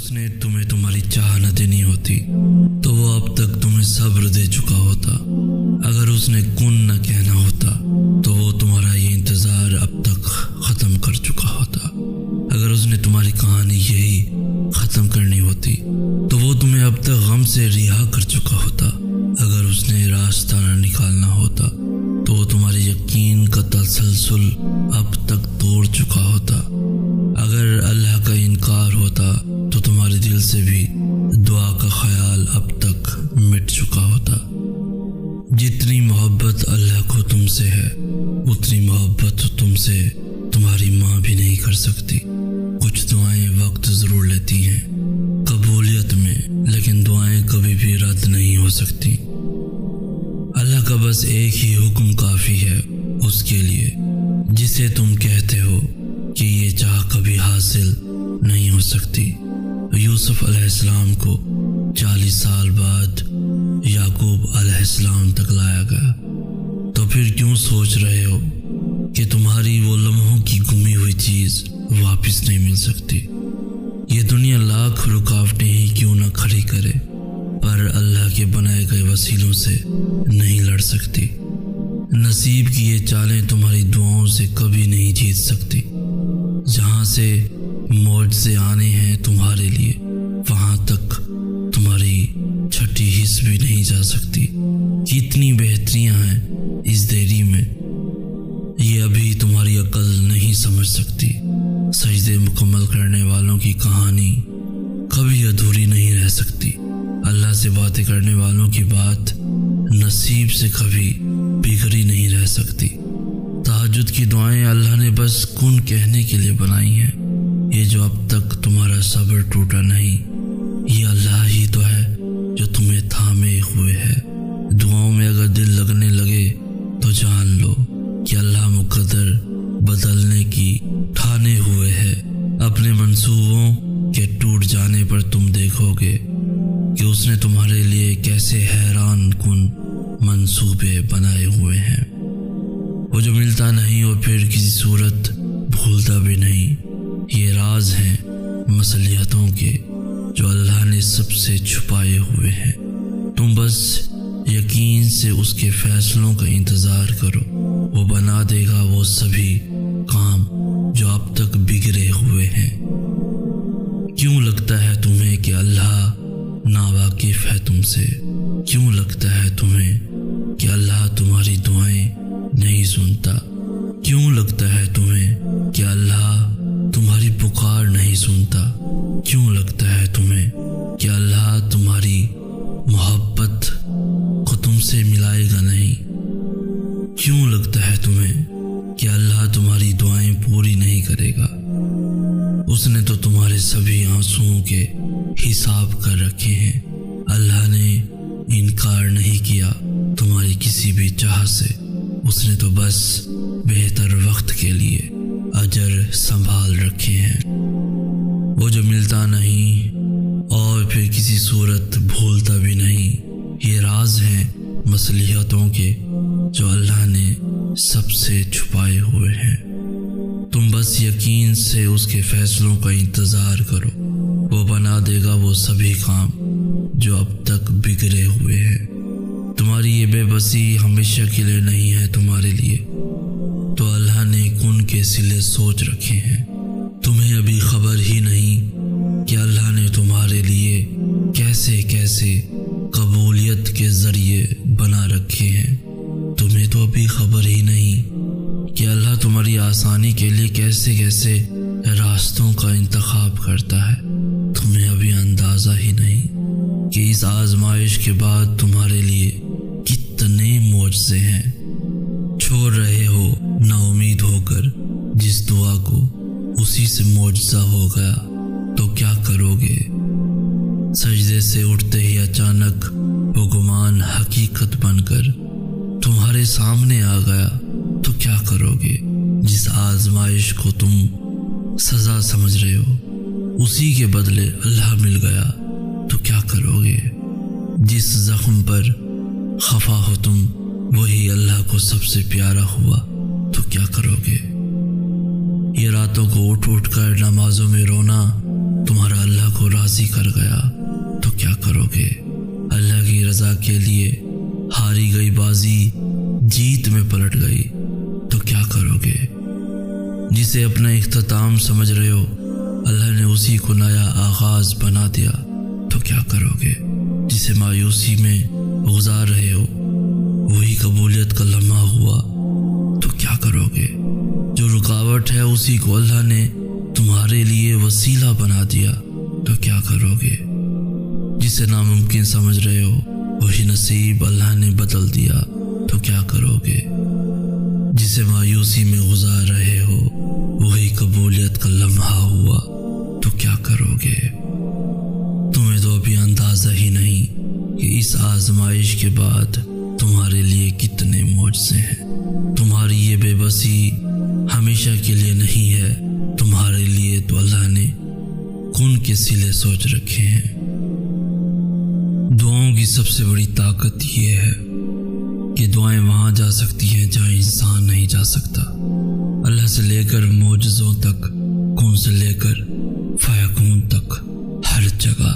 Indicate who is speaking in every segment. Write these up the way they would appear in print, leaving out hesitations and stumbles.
Speaker 1: उसने तुम्हें तुम्हारी चाह न देनी होती तो वो अब तक तुम्हें सब्र दे चुका होता। अगर उसने कुन न कहना होता तो वो तुम्हारा ये इंतज़ार अब तक ख़त्म कर चुका होता। अगर उसने तुम्हारी कहानी यही ख़त्म करनी होती तो वो तुम्हें अब तक गम से रिहा कर चुका होता। अगर उसने रास्ता न निकालना होता तो वो तुम्हारे यकीन का तसलसल अब तक तोड़ चुका होता। अगर अल्लाह का इनकार होता तो तुम्हारे दिल से भी दुआ का ख्याल अब तक मिट चुका होता। जितनी मोहब्बत अल्लाह को तुमसे है उतनी मोहब्बत तुमसे तुम्हारी माँ भी नहीं कर सकती। कुछ दुआएं वक्त ज़रूर लेती हैं कबूलियत में, लेकिन दुआएं कभी भी रद्द नहीं हो सकती। अल्लाह का बस एक ही हुक्म काफ़ी है उसके लिए जिसे तुम कहते हो कि ये चाह कभी हासिल नहीं हो सकती। यूसुफ अलैहिस्सलाम को 40 साल बाद याकूब अलैहिस्सलाम तक लाया गया, तो फिर क्यों सोच रहे हो कि तुम्हारी वो लम्हों की गुमी हुई चीज़ वापस नहीं मिल सकती। ये दुनिया लाख रुकावटें ही क्यों न खड़ी करे पर अल्लाह के बनाए गए वसीलों से नहीं लड़ सकती। नसीब की ये चालें तुम्हारी दुआओं से कभी नहीं जीत सकती। जहाँ से मौजे आने हैं तुम्हारे लिए वहाँ तक तुम्हारी छठी हिस्स भी नहीं जा सकती। कितनी बेहतरियाँ हैं इस देरी में ये अभी तुम्हारी अकल नहीं समझ सकती। सजदे मुकम्मल करने वालों की कहानी कभी अधूरी नहीं रह सकती। अल्लाह से बातें करने वालों की बात नसीब से कभी बिगड़ी नहीं रह सकती। तहज्जुद की दुआएं अल्लाह ने बस कुन कहने के लिए बनाई हैं। ये जो अब तक तुम्हारा सब्र टूटा नहीं, ये अल्लाह ही तो है जो तुम्हें थामे हुए है। दुआओं में अगर दिल लगने लगे तो जान लो कि अल्लाह मुकद्दर बदलने की ठाने हुए है। अपने मंसूबों के टूट जाने पर तुम देखोगे कि उसने तुम्हारे लिए कैसे हैरान कुन मंसूबे बनाए हुए हैं। वो जो मिलता नहीं और फिर किसी सूरत भूलता भी नहीं, ये राज हैं मसलियतों के जो अल्लाह ने सबसे छुपाए हुए हैं। तुम बस यकीन से उसके फैसलों का इंतज़ार करो, वो बना देगा वो सभी काम जो अब तक बिगड़े हुए हैं। क्यों लगता है तुम्हें कि अल्लाह नावाकिफ़ है तुमसे? क्यों लगता है तुम्हें कि अल्लाह तुम्हारी दुआएं नहीं सुनता? क्यों लगता है तुम्हें कि अल्लाह तुम्हारी पुकार नहीं सुनता? क्यों लगता है तुम्हें कि अल्लाह तुम्हारी मोहब्बत को तुमसे मिलाएगा नहीं? क्यों लगता है तुम्हें कि अल्लाह तुम्हारी दुआएं पूरी नहीं करेगा? उसने तो तुम्हारे सभी आंसुओं के हिसाब कर रखे हैं। अल्लाह ने इनकार नहीं किया तुम्हारी किसी भी चाह से। उसने तो बस बेहतर वक्त के लिए अजर संभाल रखे हैं। वो जो मिलता नहीं और फिर किसी सूरत भूलता भी नहीं, ये राज हैं मसलियतों के जो अल्लाह ने सबसे छुपाए हुए हैं। तुम बस यकीन से उसके फैसलों का इंतज़ार करो, वो बना देगा वो सभी काम जो अब तक बिगड़े हुए हैं। तुम्हारी ये बेबसी हमेशा के लिए नहीं है तुम्हारे लिए, तो अल्लाह ने कुन के सिले सोच रखे हैं। तुम्हें अभी खबर ही नहीं कि अल्लाह ने तुम्हारे लिए कैसे कैसे कबूलियत के ज़रिए बना रखे हैं। तुम्हें तो अभी खबर ही नहीं कि अल्लाह तुम्हारी आसानी के लिए कैसे कैसे रास्तों का इंतखाब करता है। तुम्हें अभी अंदाज़ा ही नहीं कि इस आजमाइश के बाद तुम्हारे लिए कितने मौजज़े हैं। छोड़ रहे हो नाउमीद होकर जिस दुआ को, उसी से मौजज़ा हो गया तो क्या करोगे? सजदे से उठते ही अचानक वो गुमान हकीकत बनकर तुम्हारे सामने आ गया तो क्या करोगे? जिस आजमाइश को तुम सज़ा समझ रहे हो उसी के बदले अल्लाह मिल गया तो क्या करोगे? जिस ज़ख्म पर खफा हो तुम वही अल्लाह को सबसे प्यारा हुआ तो क्या करोगे? ये रातों को उठ उठ कर नमाजों में रोना तुम्हारा अल्लाह को राज़ी बाजी कर गया तो क्या करोगे? अल्लाह की रज़ा के लिए हारी गई बाजी जीत में पलट गई तो क्या करोगे? जिसे अपना इख्तिताम समझ रहे हो अल्लाह ने उसी को नया आगाज बना दिया तो क्या करोगे? जिसे मायूसी में गुजार रहे हो वही कबूलियत का लम्हा हुआ तो क्या करोगे? जो रुकावट है उसी को अल्लाह ने तुम्हारे लिए वसीला बना दिया तो क्या करोगे? जिसे नामुमकिन समझ रहे हो वही नसीब अल्लाह ने बदल दिया तो क्या करोगे? जिसे मायूसी में गुजार रहे हो वही कबूलियत का लम्हा हुआ तो क्या करोगे? तुम्हें तो अभी अंदाजा ही नहीं कि इस आजमाइश के बाद तुम्हारे लिए कितने मौजज़े हैं। तुम्हारी ये बेबसी हमेशा के लिए नहीं है, तुम्हारे लिए तो अल्लाह ने खून के सिले सोच रखे हैं। दुआओं की सबसे बड़ी ताकत ये है कि दुआएं वहां जा सकती हैं जहां इंसान नहीं जा सकता। अल्लाह से लेकर मौजज़ों तक, खून से लेकर फयकून तक, हर जगह।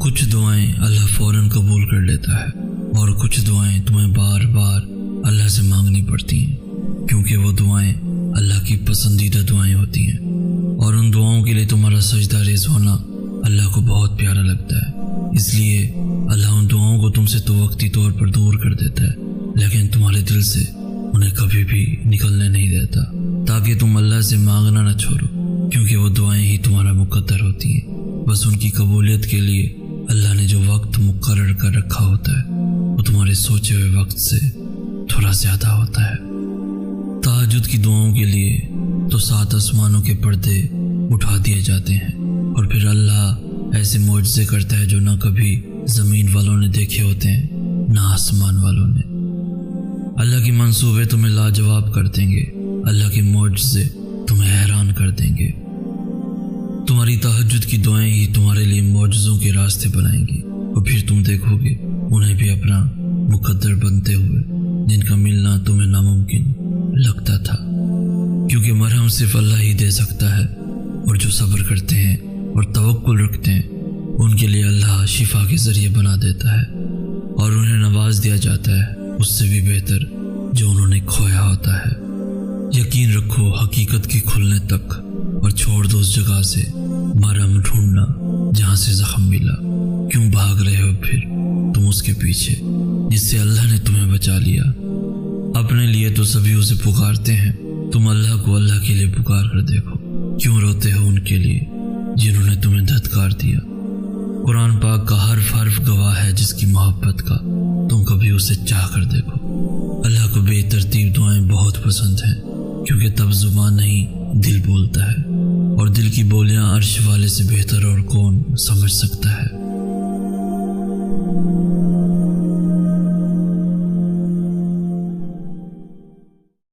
Speaker 1: कुछ दुआएं अल्लाह फौरन कबूल कर लेता है और कुछ दुआएं तुम्हें बार बार अल्लाह से मांगनी पड़ती हैं, क्योंकि वो दुआएं अल्लाह की पसंदीदा दुआएं होती हैं और उन दुआओं के लिए तुम्हारा सजदा रेज़ होना अल्लाह को बहुत प्यारा लगता है। इसलिए अल्लाह उन दुआओं को तुमसे तो वक्ती तौर पर दूर कर देता है, लेकिन तुम्हारे दिल से उन्हें कभी भी निकलने नहीं देता, ताकि तुम अल्लाह से मांगना न छोड़ो, क्योंकि वो दुआएं ही तुम्हारा मुकद्दर होती हैं। बस उनकी कबूलियत के लिए अल्लाह ने जो वक्त मुकर्रर कर रखा होता है वो तुम्हारे सोचे हुए वक्त से थोड़ा ज़्यादा होता है। तहज्जुद की दुआओं के लिए तो 7 आसमानों के पर्दे उठा दिए जाते हैं और फिर अल्लाह ऐसे मौजज़े करता है जो ना कभी ज़मीन वालों ने देखे होते हैं ना आसमान वालों ने। अल्लाह की मंसूबे तुम्हें लाजवाब कर देंगे, अल्लाह के मौजज़े तुम्हें हैरान कर देंगे। तुम्हारी तहज्जुद की दुआएं ही तुम्हारे लिए मौजज़ों के रास्ते बनाएंगी और फिर तुम देखोगे उन्हें भी अपना मुकद्दर बनते हुए, जिनका मिलना तुम्हें नामुमकिन लगता था, क्योंकि मरहम सिर्फ अल्लाह ही दे सकता है और जो सब्र करते हैं और तवक्कुल रखते हैं उनके लिए अल्लाह शिफा के ज़रिए बना देता है और उन्हें नवाज दिया जाता है उससे भी बेहतर जो उन्होंने खोया होता है। यकीन रखो हकीकत के खुलने तक और छोड़ दो उस जगह से मरहम ढूंढना जहाँ से ज़ख्म मिला। क्यों भाग रहे हो फिर तुम उसके पीछे जिससे अल्लाह ने तुम्हें बचा लिया? अपने लिए तो सभी उसे पुकारते हैं, तुम अल्लाह को अल्लाह के लिए पुकार कर देखो। क्यों रोते हो उनके लिए जिन्होंने तुम्हें धत्कार दिया? कुरान पाक का हर्फ गवाह है जिसकी मोहब्बत का, तुम कभी उसे चाह कर देखो। अल्लाह को बेतरतीब दुआएं बहुत पसंद हैं, क्योंकि तब जुबान नहीं दिल बोलता है और दिल की बोलियां अर्श वाले से बेहतर और कौन समझ सकता है।